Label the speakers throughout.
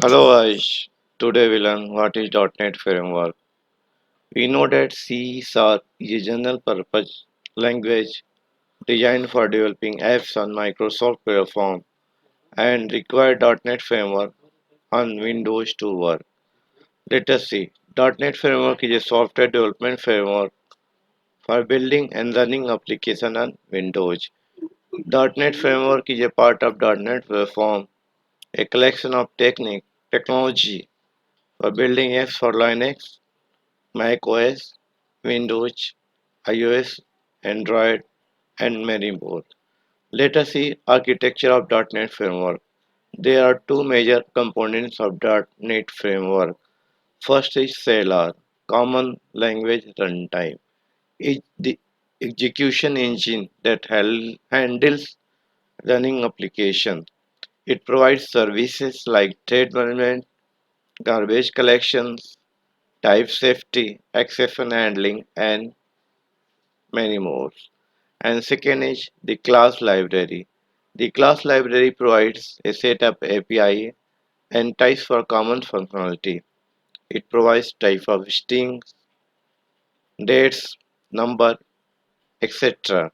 Speaker 1: Hello Aish, today we learn what is .NET Framework. We know that C Sharp is a general purpose language designed for developing apps on Microsoft platform and require .NET Framework on Windows to work. Let us see. .NET Framework is a software development framework for building and running applications on Windows. .NET Framework is a part of .NET Platform, a collection of technology for building apps for Linux, macOS, Windows, iOS, Android, and many more. Let us see architecture of .NET Framework. There are two major components of .NET Framework. First is CLR, Common Language Runtime. It's the execution engine that handles running applications. It provides services like thread management, garbage collections, type safety, exception handling, and many more. And second is the class library. The class library provides a setup API and types for common functionality. It provides type of strings, dates, number, etc.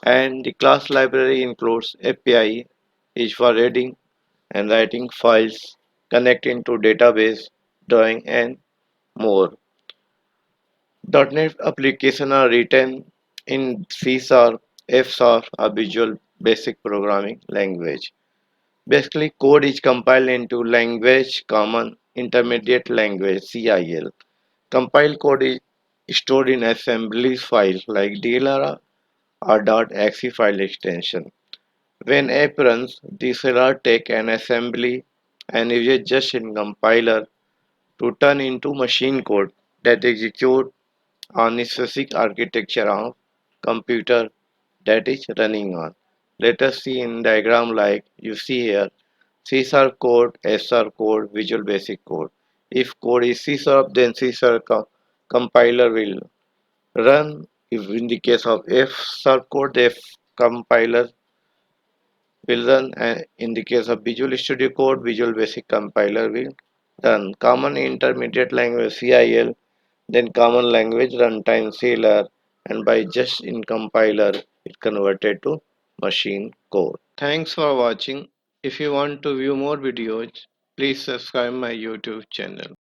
Speaker 1: And the class library includes API is for reading and writing files, connecting to database, drawing and more. .NET applications are written in C Sharp, F Sharp, a Visual Basic Programming language. Basically, code is compiled into Language Common Intermediate Language (CIL). Compiled code is stored in assembly files like DLR or .exe file extension. When app runs, this will take an assembly and uses just in compiler to turn into machine code that execute on a specific architecture of computer that is running on. Let us see in diagram like you see here. C sharp code, S sharp code, Visual Basic code. If code is C sharp, then C sharp compiler will run. If in the case of F sharp code, the F compiler will run. And in the case of Visual Studio Code, Visual Basic compiler will run. Common Intermediate Language (CIL), then Common Language Runtime (CLR), and by just in compiler, it converted to machine code. Thanks for watching. If you want to view more videos, please subscribe my YouTube channel.